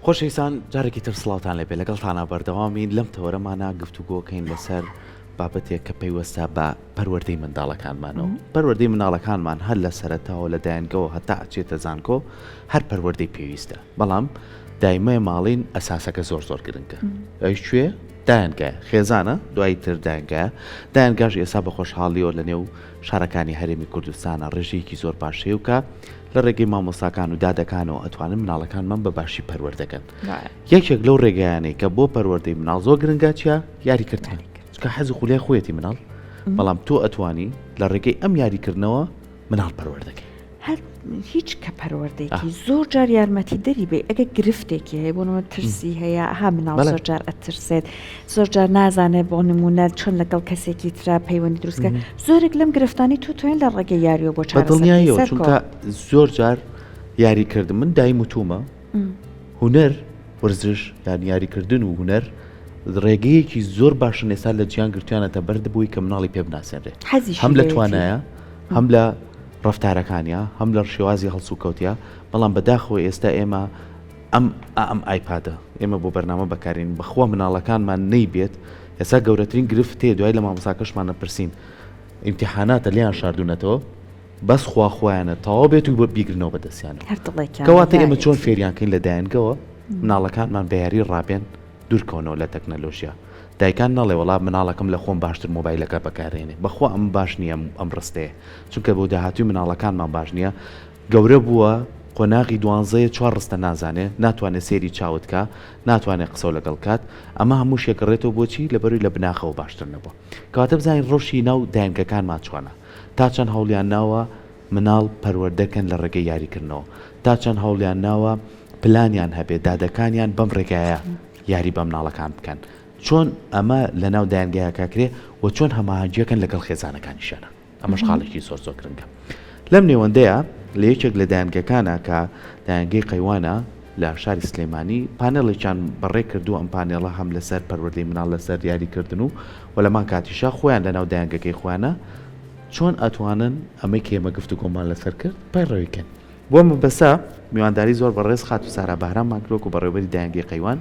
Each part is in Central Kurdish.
خۆشەویستان جارێکی تر سڵاوتان لێبێ لەگەڵتانە بەردەوامین لەم تەوەرەمانە گفتوگۆکەین لەسەر بابەتێک کە پەیوەستە بە پەروەردەی منداڵەکانمانەوە پەروەردەی مناڵەکانمان هەر لە سەرەتاوە لە دایانگەوە هەتا ئەچێتە زانکۆ هەر پەروەردەی پێویستە بەڵام دایمە ماڵین ئەساسەکە زۆر گرنگە ئەوش کوێ دایانگە خێزانە دوای تر دایانگاش ئێستا بە خۆشحاڵیەوە لە نێو شارەکانی هەرێمی کوردستانە ڕێژەیەکی زۆر باشەیە و کە لە ڕێگەی مامۆستاکان و دادەکانەوە ئەتوانن مناڵەکانمان بە باشی پەروەردەکەن یەکێک لەو ڕێگەیانەی کە بۆ پەروەردەی مناڵ زۆر گرنگە چیە یاریکردن چکە حەزی خولای خۆیەتی مناڵ بەڵام تۆ ئەتوانی لە ڕێگەی ئەم یاریکردنەوە مناڵ پەروەردەکەی هەر هیچ کە پەروەردەیەکی زۆر جار یارمەتی دەری بێ ئەگە گرفتێکی هەیە بۆنەوە ترسی هەیە ها مناڵ زۆر جار ئەترسێت زۆر جار نازانێت بۆ نمونە چۆن لەگەڵ کەسێکی ترا پەیوەندی دروستکە زۆرێک لەم گرفتانی تو توێن لە ڕێگەی یاریەوە بۆ چارەسەر چونکە زۆر جار یاریکردن من دای وتومە هونەر ورزش یان یاریکردن و هونەر ڕێگەیەکی زۆر باشن ئێستا لە جیان گرتوانەتە بەردەبووی کە مناڵی پێ بناسێنرێت هەم لە توانایە هەم لە ڕفتارەکانیە هەم لە شێوازی هەڵسو کەوتیا بەڵام بەداخەوە ئێستا ئێمە ئەم ئایپادە ئێمە بۆ بەرنامە بەکارین بەخوا مناڵەکانمان نەیبێت ئێستا گەورەترین گرفت تێ دوای لە مامۆستاکەشمانە پرسین ئیمتیحاناتە لیان شاردوونەتەوە بەس خواخوایانە تەواو بێت و بە بیگرنەوە بەدەستیانە کەواتە ئێمە چۆن فێریانکەین لە دایانگەوە مناڵەکانمان بە یاری ڕابێن دوورکەونەوە لە تەکنەلۆژیا دایکان نەڵێ وەڵام مناڵەکەم لە خۆم باشتر مۆبایلەکە بەکارێنێ بەخوا ئەم باش نییە ئەم ڕستەیە چونکە بۆ داهاتوی مناڵەکانمان باش نییە گەورە بووە قۆناغی 12 ڕستە نازانێ ناتوانێت سێری چاوتکە ناتوانێت قسە لەگەڵ کات ئەمە هەموو شێکڕێتەوە بۆچی لەبەروی لە بناخەوە باشتر نەبووە کەواتە بزانین ڕۆژی ناو دایانگەکانمان چۆنە تا چەند هەوڵیان ناوە مناڵ پەروەردەکەن لە ڕێگەی یاریکردنەوە تا چەند هەوڵیان ناوە پلانیان هەبێت دادەکانیان بەم ڕێگایە یاری بە مناڵەکان بکەن چۆن ئەمە لە ناو دایانگەیەکەکرێ و چۆن هەماهەنگیەکەن لەگەڵ خێزانەکانیشانە ئەمەش خاڵێکی زۆر گرنگە لەم نێوەندەیە لە یەکێک لە دایانگەکانە کە دایانگەی قەیوانە لە شاری سلێمانی پانێڵێکیان بەڕێ کردو ئەم پانێڵە هەم لەسەر پەروەردەی مناڵ لەسەر یاریکردن و وەلەمان کاتیشا خۆیان لە ناو دایانگەکەی خۆیانە چۆن ئەتوانن ئەمەی کێمە گفتوگۆمان لەسەر کرد پەیڕەویکەن بۆ مەبەسە میوانداری زۆر بەڕێز خات و سارا بەهراممان کردووە و بەڕێوەبەری دایانگەی قەیوان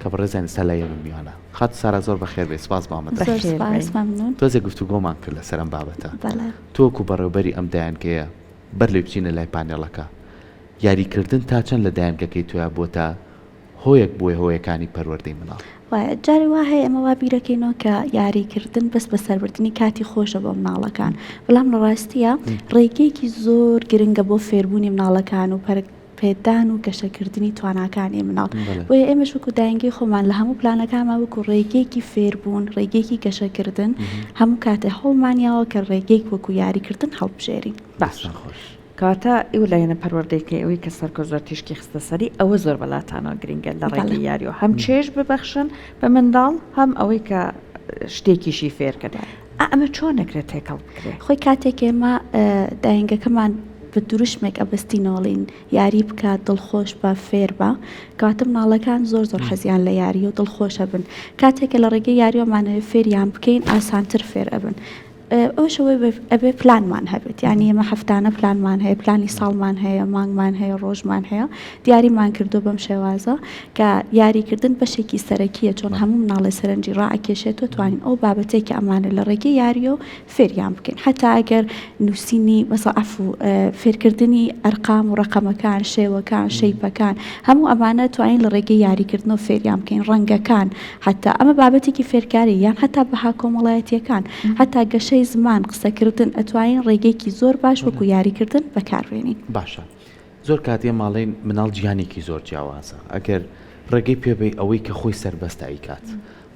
کە بەڕێزیان ئێستا لایەوە میوانە خات سارا زۆر بەخێر بێ سپاس بامەتە تۆزێک گفتوگۆمان کرد لەسەر ئەم بابەتە تۆکو بەڕێوەبەری ئەم دایانگەیە بەر لێ بچینە لای پانێڵەکە یاریکردن تا چەند لە دایانگەکەی تۆیە بۆتە هۆیەک بۆی هۆیەکانی پەروەردەی مناڵ جاری وا هەیە ئەمە وا بیرەکەینەوە کە یاریکردن بەس بە سەربردننی کاتی خۆشە بۆ مناڵەکان بەڵام لە ڕاستیە ڕێگەیەکی زۆر گرنگە بۆ فێربوونی مناڵەکان و پێدان و گەشەکردنی تواناکانی مناڵ بۆیە ئێمەش وەکو دایانگەی خۆمان لە هەموو پلانەکانمان وەکو ڕێگەیەکی فێربوون ڕێگەیەکی گەشەکردن هەموو کاتێ هەوڵمانیاوە کە ڕێگەیەک وەکو یاریکردن هەڵبژێرین باش خۆش کاتە ئێوە لایەنە پەروەردەیەکەی ئەوەی کە سەرکە زۆر تیشکی خستە سەری ئەوە زۆر بەلاتانەوە گرنگە لە ڕێگەی یاریەوە هەم چێژ ببەخشن بە منداڵ هەم ئەوەی کە شتێکیشی فێرکەدا ئەمە چۆن نەکرێت تێکەڵ بکرێت خۆی کاتێک ئێمە دایانگەکەمان بە دروشمێک ئەبستینەوەڵین یاری بکات دڵخۆش بە فێر بە کاتە مناڵەکان زۆر حەزیان لە یاری و دڵخۆشە بن کاتێکە لە ڕێگەی یاریۆمانەوە فێریان بکەین ئاسانتر فێر ئەبن ئەوشەوەی ئەبێ پلانمان هەبێت یعنی ئێمە هەفتانە پلانمان هەیە پلانی ساڵمان هەیە مانگمان هەیە ڕۆژمان هەیە دیاریمان کردو بەم شێوازە کە یاریکردن بەشێکی سەرەکیە چۆن هەموو مناڵی سەرنجی ڕائکێشێت و توانین ئەو بابەتێکی ئەمانە لە ڕێگەی یاریۆ فێریان بکەین حتا ئەگەر نووسینی بەسە ئەفو فێرکردنی ئەرقام و ڕقەمەکان شێوەکان شەیپەکان هەموو ئەمانە توانین لە ڕێگەی یاریکردنەوە فێریان بکەین ڕەنگەکان حتا ئەمە بابەتێکی فێرکاری یان هەتا بەها کۆمەڵایەتیەکان هەتا گەشەی زمان قسەکردن ئەتوانین ڕێگەیەکی زۆر باش وەکو یاریکردن بەکاربێنین باشە زۆر کاتێ ماڵین مناڵ گیانێکی زۆر جیاوازە ئەگەر ڕێگەی پێبێ ئەوەی کە خۆی سەربەستایی کات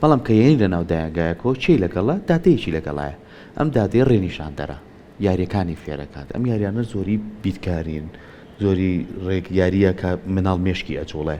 بەڵام کە یەنی لە ناو دایانگایەکەوە چی لەگەڵە دادەیەکی لەگەڵایە ئەم دادەی ڕێنیشاندەرە یاریەکانی فێرەکات ئەم یاریانە زۆری بیتکارین زۆری ڕێک یاریە کە مناڵ مێشکی ئەجوڵێ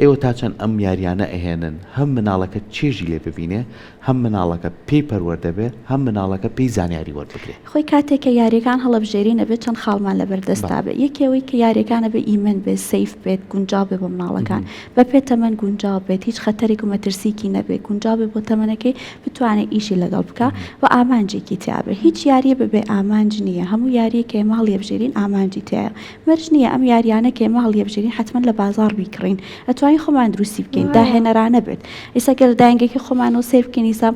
ئێوە تا چەند ئەم یاریانە ئەهێنن هەم مناڵەکە چێژی لێ ببینێ هەم مناڵەکە پێی پەروەردەبێ هەم مناڵەکە پێی زانیاری وەربگرێ خۆی کاتێککە یاریەکان هەڵەبژێرین ئەبێت چەند خاڵمان لەبەردەستا بێت یەکێەوەی کە یاریەکانە بێ ئیمن بێت سەیف بێت گونجاو بێ بۆ مناڵەکان بە پێ تەمەەن گونجاو بێت هیچ خەتەرێک و مەترسیکی نەبێت گونجاو بێ بۆ تەمەنەکەی بتوانێت ئیشی لەگەڵ بکە و ئامانجێکی تیاابێ هیچ یاریە ببێ ئامانج نییە هەموو یاریە کە ماڵ لێبژێرین ئامانجی تایە مەرج نیە نییە ئەم یاریانە کێمە هەڵیەبژێرین حتمما لە بازار بیکڕین ئەتوانین خۆمان دروستی بکەین داهێنەرانە بێت ئێستا گەر داهێنگێکی خۆمانەوە سێ بکەین ئیسا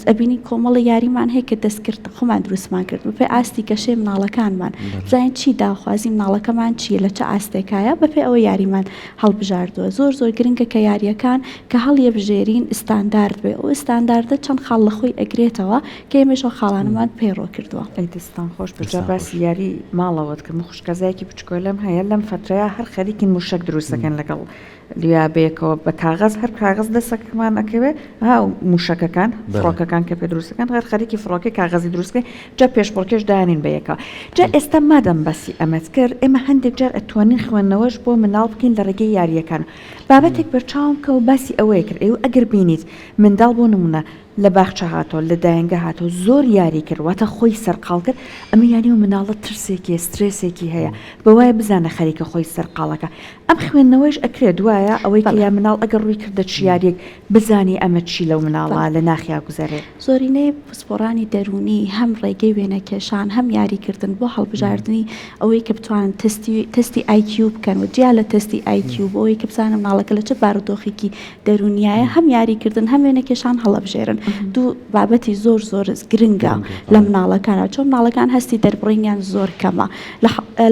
ئەبینی کۆمەڵی یاریمان هەیە کە دەستکرد خۆمان دروستمان کرد بەپێ ئاستی کەشێ مناڵەکانمان بزانین چی داخوازی مناڵەکەمان چیە لە چه ئاستێکایە بەپێ ئەوە یاریمان هەڵبژاردووە زۆر گرنگە کە یاریەکان کە هەڵیەبژێرین ئستاندارد بێ ئەو ئستانداردە چەند خاڵ لە خۆی ئەگرێتەوە کە ئێمەشەوە خاڵانمان پێڕۆ کردووە ئەی دەستان خۆش بجا باسی یاری ماڵەوەت کرد خوشکەزایەکی بچکۆلم هەیە لەم فترەیە هەر خەریکی موشک دروستەکەن لەگەڵ لیابەیەکەوە بە کاغەز هەر کاغەز دەسەکەمان ئەکەوێ موشەکەکان فڕۆکەکان کە پێ دروستەکان هەر خەریکی فڕۆکەی کاغەزی دروستکە جا پێشبڕکێش دانین بە یەکە جا ئێستا مادەم بەسی ئەمەت کرد ئێمە هەندێک جار ئەتوانین خوێندنەوەش بۆ مناڵ بکەین لە ڕێگەی یاریەکان بابەتێک بەرچاوم کە و باسی ئەوەیە کرد ئێوە ئەگەر بینیت منداڵ بۆ نمونە لە باخچە هاتۆ لە دایەنگە هاتۆ زۆر یاری کرد واتە خۆی سەرقاڵ کرد ئەمە یانی و مناڵە ترسێکی سترێسێکی هەیە بەوایە بزانە خەریکە خۆی سەرقاڵەکە ئەم خوێندنەوەش ئەکرێت دوایە ئەوەی کە یا مناڵ ئەگەر ڕووی کردە چیارێک بزانی ئەمە چی لەو مناڵە لە ناخیا گوزارێت زۆرینەی پسپۆرانی دەرونی هەم ڕێگەی وێنەکێشان هەم یاریکردن بۆ هەڵبژاردننی ئەوەی کە بتوانن تستی IQ بکەن و جیا لە تستی IQ بۆەوەی کە بزانم مناڵەکە لە چه بارودۆخێکی دەرونیایە هەم یاریکردن هەم وێنەکێشان هەڵەبژێرن دوو بابەتی زۆر گرنگە لە مناڵەکانە چۆن مناڵەکان هەستی دەربڕینیان زۆر کەمە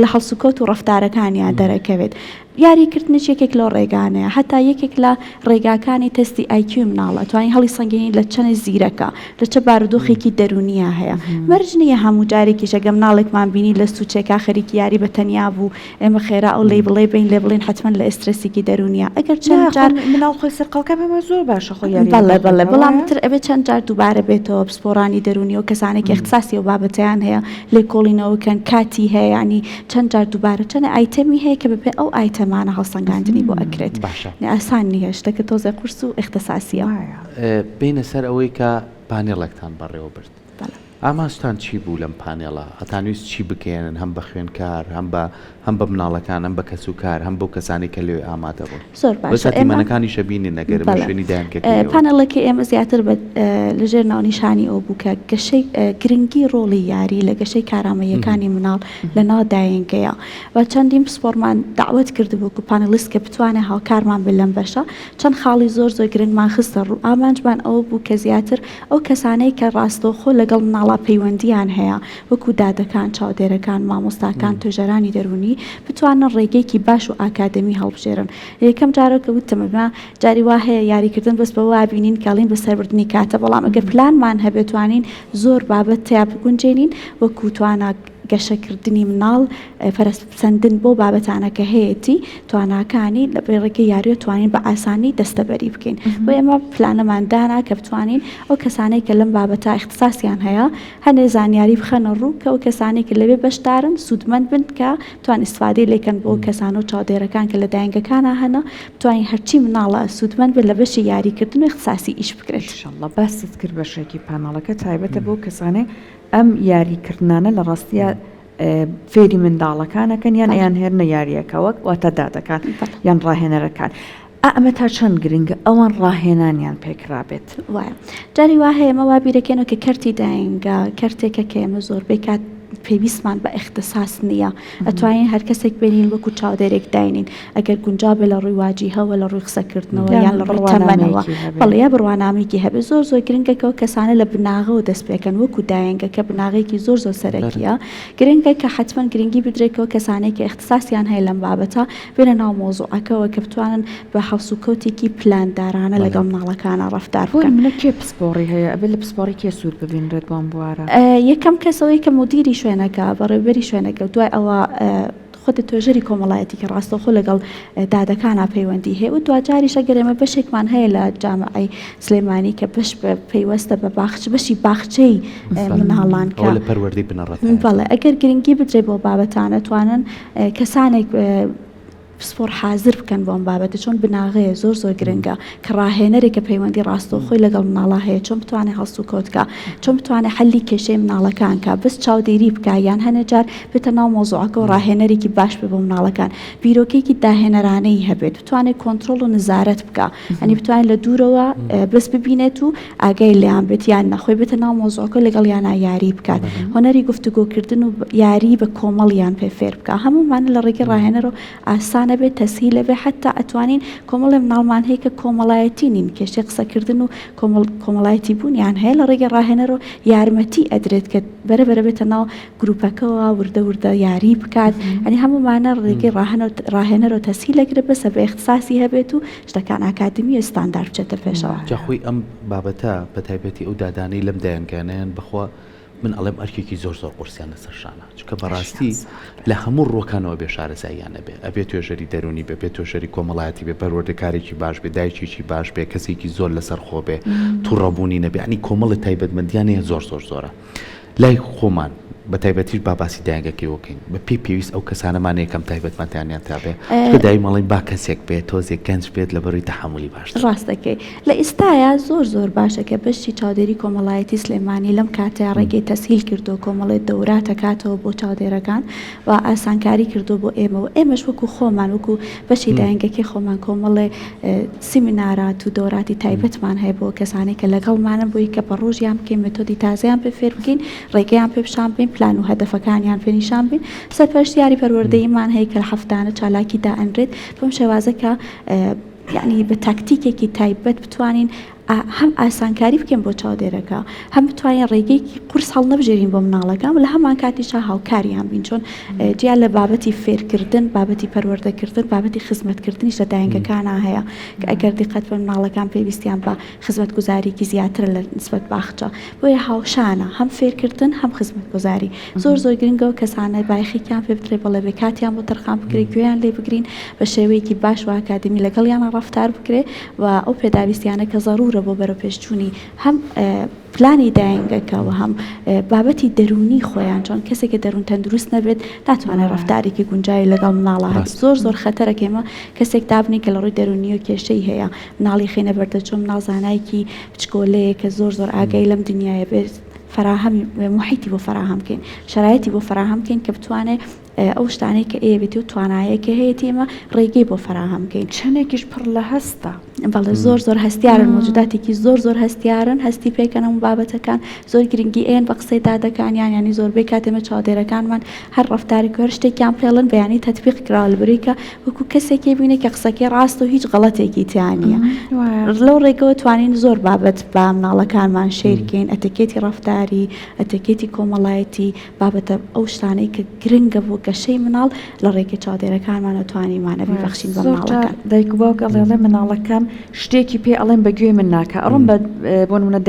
لە هەڵسوکۆت و ڕەفتارەکانیان دەرەکەوێت یاریکردنش یەکێک لەو ڕێگانەیە هەتا یەکێک لە ڕێگاکانی تستی IQ مناڵە توانین هەڵی سەنگینی لە چەنە زیرەکە لە چه بارودۆخێکی دەرونیە هەیە مەرج نییە هەموو جارێکی شەگە مناڵێکمان بینی لە سوچێکا خەریکی یاری بە تەنیا بوو ئێمە خێرا ئەو لی بڵێ بین لێ بڵێن حتمما لە ئسترسێکی دەرونیە ئەگەر چەند جار مناڵ خۆی سەرقاڵکە بەمە زۆر باشە خۆ یاری بەڵێ بەڵام تر ئەبێت چەند جار دووبارە بێتەوە پسپۆرانی دەرونی و کەسانێکی اختصاسی و بابەتیان هەیە لێکۆڵینەوەکەن کاتی هەیە ینی چەند جار دووبارە چەند ئایتەمی هەیە کە بەپێ ئەو ئایتەمانە هەڵسەنگاندنی بۆ ئەکرێت ئاسان نییە شتەکە تۆزە قورس و اختصاسیە بینە سەر ئەوەی کە پانێڵێکتان بەڕێوە برد ئاماستان چی بوو لەم پانێڵە هەتانویست چی بکەێنن هەم بە خوێنکار هەم بە مناڵەکان هەم بە کەس و کار هەم بۆ کەسانی کە لێ ئامادە بوون زۆر باش ئەمانەکانی شەبینی نەگەرم شوێنی دایانکە پانەڵەکە ئێمە زیاتر لەژێر ناونیشانی ئەو بووکە گەشەی گرنگی ڕۆڵی یاری لە گەشەی کارامەیەکانی مناڵ لە ناو دایەنگەیە و چەندین پسپۆرمان داوت کردبوو و پانەلیست کە بتوانێت هاوکارمان بێت لەم بەشە چەند خاڵی زۆر گرنگمان خستە ڕوو ئامانجمان ئەوە بوو کە زیاتر ئەو کەسانەی کە ڕاستەوخۆ لەگەڵ مناڵە پەیوەندیان هەیە وەکو دادەکان چاودێرەکان مامۆستاکان توێژەرانی دەرونی بتوانن ڕێگەیەکی باش و ئاکادەمی هەڵبژێرن یەکەم جارەکە وتمەمە جاری وا هەیە یاریکردن بەس بەوە بینین کاڵین بە سەربردنی کاتە بەڵام ئەگەر پلانمان هەبێتوانین زۆر بابەت تیا بگونجێنین وەکو توانە گەشەکردنی مناڵ فەرەسپسەندن بۆ بابەتانە کە هەیەی تواناکانی لە ڕێگەی یاریۆ توانین بە ئاسانی دەستەبەری بکەین بۆ ئێمە پلانەمان دانا کە بتوانین ئەو کەسانەی کە لەم بابەتە اختصاسیان هەیە هەنێ زانیاری بخەنە ڕوو کە ئەو کەسانێک کە لەوێ بەشدارن سوودمەند بن کە توان استفادەی لێکەن بۆ کەسان و چاودێرەکان کە لە دایەنگەکانە هەنا بتوانین هەرچی مناڵە سوودمەند بن لە بەشی یاریکردن و اختصاسی ئیش بکرێت ئینشاءالله باست کرد بەشێکی پانەڵەکە تایبەتە بۆ کەسانێک ئەم یاریکردانە لە ڕاستیە فێری منداڵەکانەکەن یان ئەیان هێرنە یاریەکەوە واتە دادەکان یان ڕاهێنەرەکان ئەمە تا چەند گرنگە ئەوان ڕاهێنانیان پێکرابێت وایە جاری وا هەیە ئەمە وا بیرەکەنەوە کە کەرتی دایەنگە کەرتێکە کە ئێمە زۆربەی کات پێویستمان بە اختصاص نییە ئەتوانین هەر کەسێک بێنین وەکو چاودێرێک داینین ئەگەر گونجابێ لە ڕووی واجیهەوە لە ڕووی قسەکردنەوە یان لە ڕووی تەمەنەوە بەڵێ بڕوانامێکی هەبێ زۆر گرنگەکەەوە کەسانە لە بناغەوە دەست پێکەن وەکو دایەنگە کە بناغێکی زۆر سەرەکیە گرنگە کە حتمما گرنگی بدرێتەوە کەسانێکی اختصاسیان هەیە لەم بابەتە بێنە ناو مۆزوعەکەەوە کە بتوانن بە هەڵسوکەوتێکی پلاندارانە لەگەڵ مناڵەکانە ڕەفتار بکەن منە کێ پسپۆڕی هەیە ئەبێ لە پسپۆڕی کێ سوود ببینرێت بۆم بوارە یەکەم کەسەوەی کە مدیری شوێنەکە بەڕێوەبەری شوێنەکە دوای ئەوە خۆتە توێژەری کۆمەڵایەتی کە ڕاستەوخۆ لەگەڵ دادەکانە پەیوەندی هەیە و دوجاریشە گەرێمە بەشێکمان هەیە لە جامعەی سلێمانی کە بەش پەیوەستە بە بەشی باخچەی مناڵان کە لە پەروەردەی بنەڕەت بەڵێ ئەگەر گرنگی بدرێ بۆ بابەتانە توانن کەسانێک سپۆر حازر بکەن بۆم بابەتە چۆن بناغەیە زۆر گرنگە کە ڕاهێنەرێکە پەیوەندی ڕاستەوخۆی لەگەڵ مناڵە هەیە چۆن بتوانێت هەڵسو کۆتکە چۆن بتوانێت حەلی کێشەی مناڵەکانکە بەس چاودێری بکە یان هەنە جار بێتە ناو مۆزوعەکە و ڕاهێنەرێکی باش بێ بۆ مناڵەکان بیرۆکێکی داهێنەرانەی هەبێت بتوانێت کۆنتترۆل و نزارەت بکە ئەنی بتوانێت لە دوورەوە بەس ببینێت و ئاگای لیان بێت یان نەخۆی بێتە ناو مۆزوعەکە لەگەڵ یانە یاری بکات هۆنەری گفتوگۆکردن و یاری بە کۆمەڵیان پێ فێر بکە هەمومان لە ڕێگەی ڕاهێنەر و ئاسانە بێت تەسهیلە بێ حتا ئەتوانین کۆمەڵی مناڵمان هەیە کە کۆمەڵایەتی نین کێشەی قسەکردن و کۆمەڵایەتی بوونیان هەیە لە ڕێگەی ڕاهێنەر و یارمەتی ئەدرێت کە بەرەبەرە بێتە ناو گروپەکەەوە وردە یاری بکات ئەنی هەمومانە ڕێگەی ڕاهێنەر و تەسهیلەگرە بەسە بە اختصاسی هەبێت و شتەکان ئاکادمی و ستاندار بچێتە پێشەوە جاخۆی ئەم بابەتە بە تایبەتی ئەو دادانەی لەم دایانگانیان بخوا من ئەڵێم ئەرکێکی زۆر قورسیان لەسەر شانە چکە بەڕاستی لە هەموو ڕۆکانەوە بێ شارەزاییانە بێ ئەبێت توێژەری دەرونی بێ بێت توێژەری کۆمەڵایەتی بێ پەروەردەکارێکی باش بێ دایکێکی باش بێ کەسێکی زۆر لەسەر خۆ بێ تووڕەبوونی نەبێ ئەنی کۆمەڵی تایبەتمەندیانەیە زۆرە لای خۆمان بە تایبەتیش باباسی دایانگەکەیەوەکەین بە پێویست ئەو کەسانەمان یەکەم تایبەتمەندیانیان تا بێ دای مەڵین با کەسێک بێت تۆزێک گەنج بێت لە بەرووی تەحملی باش ڕاستەکەی لە ئێستاە زۆر باشە کە بەشی چاودێری کۆمەڵایەتی سلێمانی لەم کاتە ڕێگەی تەسهیل کردو کۆمەڵێت دەورات دەکاتەوە بۆ چاودێرەکان و ئاسانکاری کردو بۆ ئێمەوە ئێمەش وەکو خۆمان وەکو بەشی دایانگەکەی خۆمان کۆمەڵێ سیمینارات و دەوراتی تایبەتمان هەیە بۆ کەسانێک کە لەگەڵمانە بۆی کە بە ڕۆژیان بکەین مێتۆدی تازەیان پێ فێر بکەین ڕێگەیان پێ بشان بین پلان و هەدەفەکانیان پێنیشان بین سەرپەرشتیاری پەروەردەییمان هەیە کە هەفتانە چالاکی دائەنرێت بەم شێوازەکە یعنی بە تاکتیکێکی تایبەت بتوانین هەم ئاسانکاری بکەین بۆ چاودێرەکە هەم بتوانین ڕێگەیەکی قورس هەڵ نەبژێرین بۆ مناڵەکان لە هەمان کاتیشا هاوکاریان بین چۆن جیا لە بابەتی فێرکردن بابەتی پەروەردەکردن بابەتی خزمەتکردنیش لە دایانگەکانە هەیە کە ئەگەر دیقەت بە مناڵەکان پێویستیان بە خزمەتگوزاریکی زیاتر لە نسبەت باخچە بۆیە هاوشانە هەم فێرکردن هەم خزمەتگوزاری زۆر گرنگەوە کەسانە بایخێکیان پێ بترێ بەڵێ بێ کاتیان بۆ تەرخان بکرێت گوێیان لێ بگرین بە شێوەیەکی باش و ئاکادمی لەگەڵیان ڕەفتار بکرێ و ئەو پێداویستیانە کە زەڕورە بۆ بەرە پێشچوونی هەم پلانی دایانگەکەەوە هەم بابەتی دەرونی خۆیان چۆن کەسێکی دەروون تەندروست نەبێت ناتوانێت ڕەفتارێکی گونجاوی لەگەڵ مناڵە هەبێت زۆر خەتەرەکەمە کەسێک دابنی کە لە ڕووی دەرونی و کێشەی هەیە مناڵی خێنە بەردە چۆن مناڵ زانایکی بچکۆلەیە کە زۆر ئاگای لەم دنیاە بێت فراهەمی محیطی بۆ فراهەمکەین شرایەتی بۆ فراهەمکەین کە بتوانێت ئەو شتانەی کە ئێوێتی و توانایەکە هەیە تێمە ڕێگەی بۆ فراهەمکەین چەندێکیش پڕ لە هەستە بەڵێ زۆر هەستیارن موجوداتێکی زۆر هەستیارن هەستی پێکەنە و بابەتەکان زۆر گرنگی ئێن بە قسەی دادەکانیان ینی زۆربەی کاتێمە چاودێرەکانمان هەر ڕەفتاری کار شتێکیان پێڵن بەیانی تەطبیق کراوە لەبەرەوەی کە وەکو کەسێکی بینێ کە قسەکەی ڕاست و هیچ غەڵەتێکی تیانە لەو ڕێگەوە توانین زۆر بابەت با مناڵەکانمان شێرکەین ئەتەکێتی ڕەفتاری ئەتەکێتی کۆمەڵایەتی بابەتە ئەو شتانەی کە گرنگە بۆ گەشەی مناڵ لە ڕێگەی چاودێرەکانمان ئەتوانیمانە ببەخشین بە مناڵەکان دایک و باوک ئەڵێ مناڵەکان شتێکی پێ ئەڵێم بەگوێ من ناکە ئەڕۆم بۆ نمونە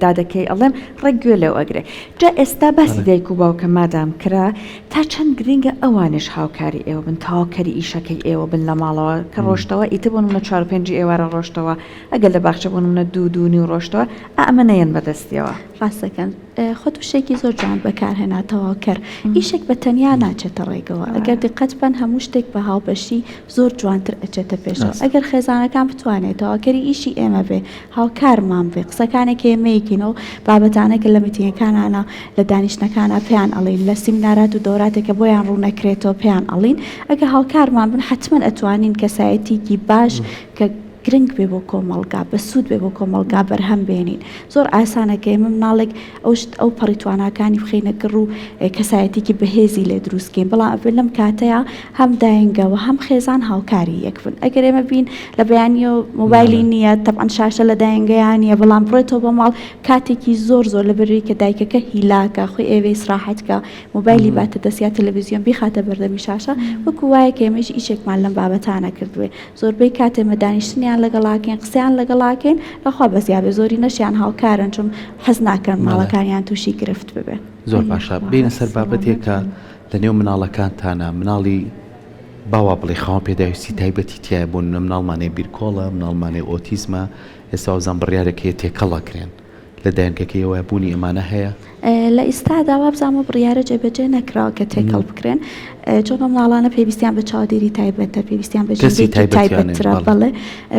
دادەکەی ئەڵێم ڕێک گوێ لەو ئەگرێ جا ئێستا باسی دایک و باوکە مادام کرا تا چەند گرنگە ئەوانش هاوکاری ئێوە بن تاواکەری ئیشەکەی ئێوە بن لە ماڵەوە کە ڕۆشتەوە ئیتر بۆ نمونە 4-5 ئێوارە ڕۆشتەوە ئەگەر لە باخچە بۆ نمونە 2 ڕۆشتەوە ئەمە نەیەن بەدەستیەوە ڕاستەکەن خۆ تووشێکی زۆر جوان بەکارهێناتەوە کەر ئیشێک بە تەنیا ناچێتە ڕێگەوە ئەگەر دقت بن هەموو شتێک بە هاوبەشی زۆر جوانتر ئەچێتە پێشەوە ئەگەر خێزانەکان بتوانێتەوە کەری ئیشی ئێمە بێ هاوکارمان بێ قسەکانێک ئێمەیەکینەوە بابەتانێکە لە میتینگەکانانە لە دانیشتەکانە پێیان ئەڵین لە سیمینارات و دەوراتێکە بۆیان ڕوونەکرێتەوە پێیان ئەڵین ئەگە هاوکارمان بن حتمما ئەتوانین کەسایەتێکی باش کە گرنگ بێ بۆ کۆمەڵگا بە سوود بێ بۆ کۆمەڵگا بەرهەم بێنین زۆر ئاسانەکە ئێمە مناڵێک ئەو پەڕیتوانەکانی بخینە گڕ و کەسایەتێکی بەهێزی لێ دروستکەین بەڵام ئەبێ لەم کاتەیە هەم دایانگەوە هەم خێزان هاوکاری یەک بن ئەگەر ئێمە بین لە بەیانی و مۆبایلی نییە تەبعەن شاشە لە دایانگەیان نیە بەڵام بڕێتەوە بە ماڵ کاتێکی زۆر لە بەروی کە دایکەکە هیلاکە خۆی ئێوەی سراحەتکە مۆبایلی باتە دەستیا تەلەڤیزیۆن بیخاتە بەردەمی شاشە وەکو وایە کە ئێمەش ئیشێکمان لەم بابەتانە کردوێ زۆربەی کاتێمە دانیشتنیان لەگەڵاکەین قسەیان لەگەڵاکەین لەخوا بەزیابێ زۆری نەشیان هاوکارن چون حەز ناکەن ماڵەکانیان تووشی گرفت ببێ زۆر باشە بینە سەر بابەتێکە لە نێو مناڵەکانتانە مناڵی باوا بڵێ خاوەن پێداویستی تایبەتی تایە بوون مناڵمانەی بیرکۆڵە مناڵمانەی ئۆتیزمە ئێستا وەزان بڕیارێکی تێکەڵەکرێن لە دایانگەکەیەوە بوونی ئەمانە هەیە لە ئێستا داوا بزانمە بڕیارە جێبەجێ نەکراوە کە تێکەڵ بکرێن چۆن مناڵانە پێویستیان بە چاودێری تایبەتە پێویستیان بە کەسی ژێکی تایبەترە تایبەتیانەیە، بڵێ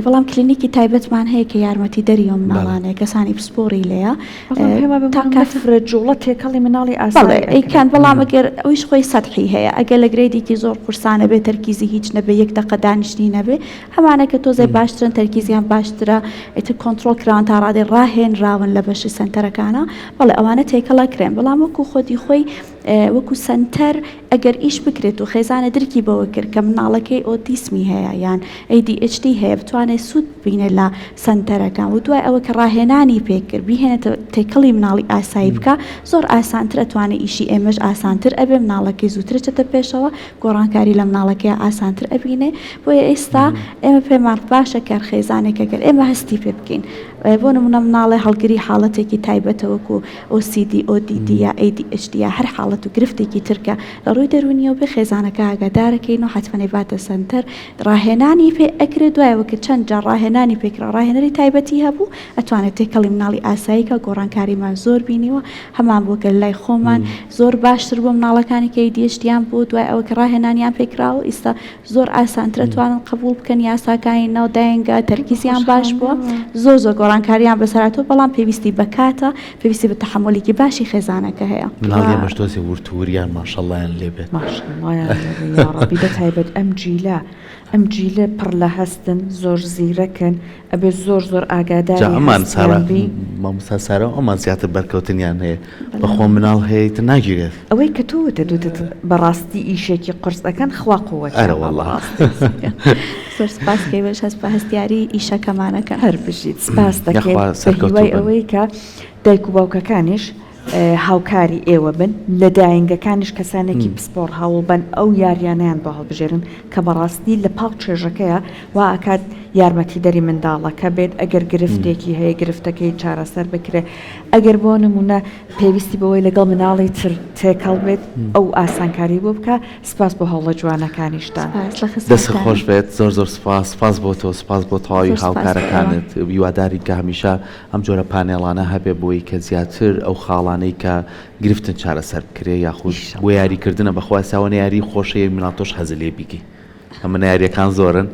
بەڵام کلینیکی تایبەتمان هەیە کە یارمەتی دەری ئەو مناڵانەیە کەسانی پسپۆڕی لێیە فرە جوڵە تێکەڵی مناڵی بەڵێ ئاسایی ئەیکان بەڵام ئەگەر ئەویش خۆی سەدحی هەیە ئەگەر لە گرێدێکی زۆر قورسانە بێت تەرکیزی هیچ نەبێ 1 دقە دانیشتنی نەبێ هەمانە کە تۆزای باشترن تەرکیزیان باشترە ئیتر کۆنتترۆل کران تا ڕادێ ڕاهێنراون لە بەشی سنتەرەکانە بەڵێ ئەوانە تێکەڵا کرێن بەڵام وەکو خۆتی خۆی وەکو سنتەر ئەگەر ئیش بکرێت و خێزانە درکی بەوە کرد کە مناڵەکەی ئۆتیسمی هەیە یان ADHD هەیە بتوانێت سوود بینێ لە سنتەرەکان و دوای ئەوە کە ڕاهێنانی پێکرد بیهێنێتە تێکەڵی مناڵی ئاسایی بکە زۆر ئاسانتر ئەتوانێت ئیشی ئێمەش ئاسانتر ئەبێ مناڵەکەی زووتر چێتە پێشەوە گۆڕانکاری لە مناڵەکەی ئاسانتر ئەبینێ بۆیە ئێستا ئێمە پێمان باشە کار خێزانێکە گەر ئێمە هەستی پێ بکەین بۆ نمونە مناڵێ هەڵگری حاڵەتێکی تایبەتە وەکو OCD ODD یا ADHD یا هەر حاڵەت و گرفتێکی ترکە لە ڕووی دەرونیەوە بێ خێزانەکە ئاگادارەکەین و حتمەنێ باتە سنتەر ڕاهێنانی پێ ئەکرێت دوایەوە کە چەند جار ڕاهێنانی پێکرا ڕاهێنەری تایبەتی هەبوو ئەتوانێت تێکەڵی مناڵی ئاساییکە گۆڕانکاریمان زۆر بینیوە هەمان بۆ گەل لای خۆمان زۆر باشتر بۆ مناڵەکانی کە ADHDیان بۆ دوای ئەوە کە ڕاهێنانیان پێکراوە ئێستا زۆر ئاسانترە توانن قبول بکەن یاساکانی ناو داینگە تەرکیزیان باش بووە زۆر گۆڕانکاریان بەسەراتۆ بەڵام پێویستی بەکاتە پێویستی بە تەحملێکی باشی خێزانەکە هەیە مناڵی مەشتۆسی ورتووریان ماشەڵڵایان لێبێت ماشڵڵی بەتایبەت ئەم جیلە پڕ لە هەستن زۆر زیرەکەن ئەبێ زۆر ئاگاداری ئەمان مامۆستا سارە ئەمان زیاتر بەرکەوتنیان هەیە بەخۆ مناڵ هەیە ناگیرێت ئەوەی کە تۆتە دوتت بەڕاستی ئیشێکی قرس دەکەن خوا قووەت ئەرە وەڵڵا زۆر سپاس کەیوەش هەست بە هەستیاری ئیشەکەمانەکە هەر بژیت سپاس دەکەین بەهیوای ئەوەی کە دایک و باوکەکانیش هاوکاری ئێوە بن لە داینگەکانیش کەسانێکی پسپۆڕ هەوڵ بن ئەو یاریانیان بە هەڵبژێرن کە بەڕاستی لە پاڵ چێژەکەیە وا ئاکات یارمەتی دەری منداڵەکە بێت ئەگەر گرفتێکی هەیە گرفتەکەی چارەسەر بکرێت ئەگەر بۆ نمونە پێویستی بەوەی لەگەڵ مناڵی تر تێکەڵ بێت ئەو ئاسانکاری بۆ بکە سپاس بۆ هەوڵە جوانەکانیشتان دەست خۆش بێت زۆر سپاس بۆ تۆ سپاس بۆ تەواوی هاوکارەکانت هیواداری کە هەمیشە ئەم جۆرە پانێڵانە هەبێ بۆی کە زیاتر ئەو خاڵانەی کە گرفتن چارەسەر بکرێ یاخود بۆ یاریکردنە بەخوا ساوەنە یاری خۆشەیە مناتۆش حەزە لێ بیگی ئەمە یاریەکان زۆرن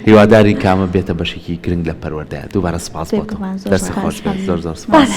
هیواداری کامە بێتە بەشێکی گرنگ لە پەروەردەیە دووبارە سپاس بۆ تۆ دەست خۆش بێت زۆر سپاس